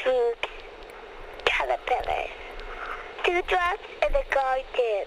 fruit, caterpillars, dewdrops in the garden.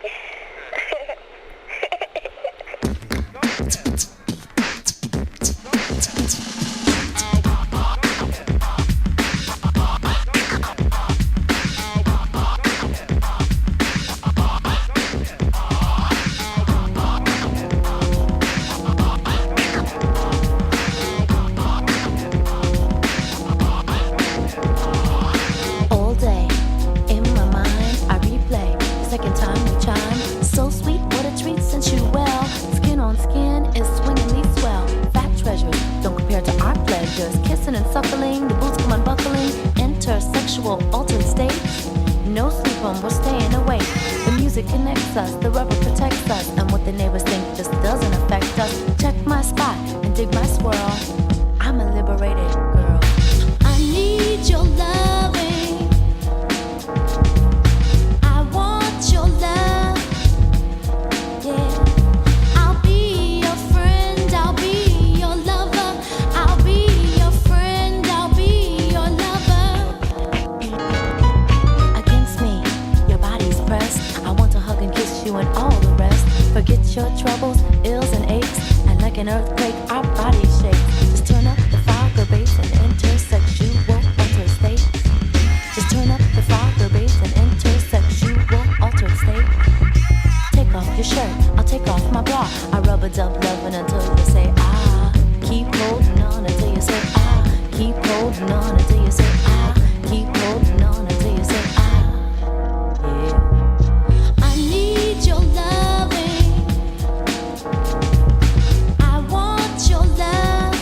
Kissing and suckling, the boots come unbuckling, intersexual altered states. No sleep on, we're staying awake. The music connects us, the rubber protects us, and what the neighbors think just doesn't affect us. Check my spot and dig my swirl. I'm a liberated girl. I need your loving. I want your love. Yeah. I'll be your friend. I'll be your lover. I'll be your friend. I'll be your lover. Against me, your body's pressed. I want to hug and kiss you and all the rest. Forget your troubles, ills and aches, and like an earthquake, our bodies shake. Just turn up the fog or bass and intersexual altered states. Just turn up the fog or bass and intersexual altered state. Take off your shirt, I'll take off my bra. I rub a dub loving until you say ah. Keep holding on until you say ah. Keep holding on until you say ah. Keep holding on until you say ah. Yeah. I need your loving. I want your love.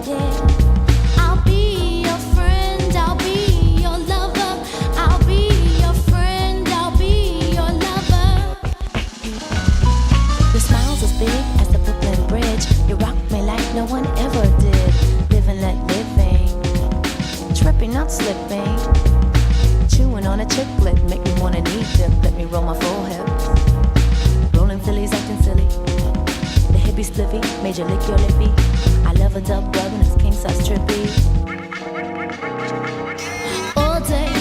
Yeah. I'll be your friend. I'll be your lover. I'll be your friend. I'll be your lover. Your smile's as big as the Brooklyn Bridge. You rock me like no one ever did. Live and let living. Tripping, not slipping. Chewing on a chiclet. Make me wanna knee dip. Let me roll my full hips. Rolling Phillies acting silly. The hippie spliffy. Major lick your lippy. I love a dub rubbing. It's king size trippy. All day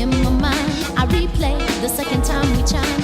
in my mind I replay the second time we chime.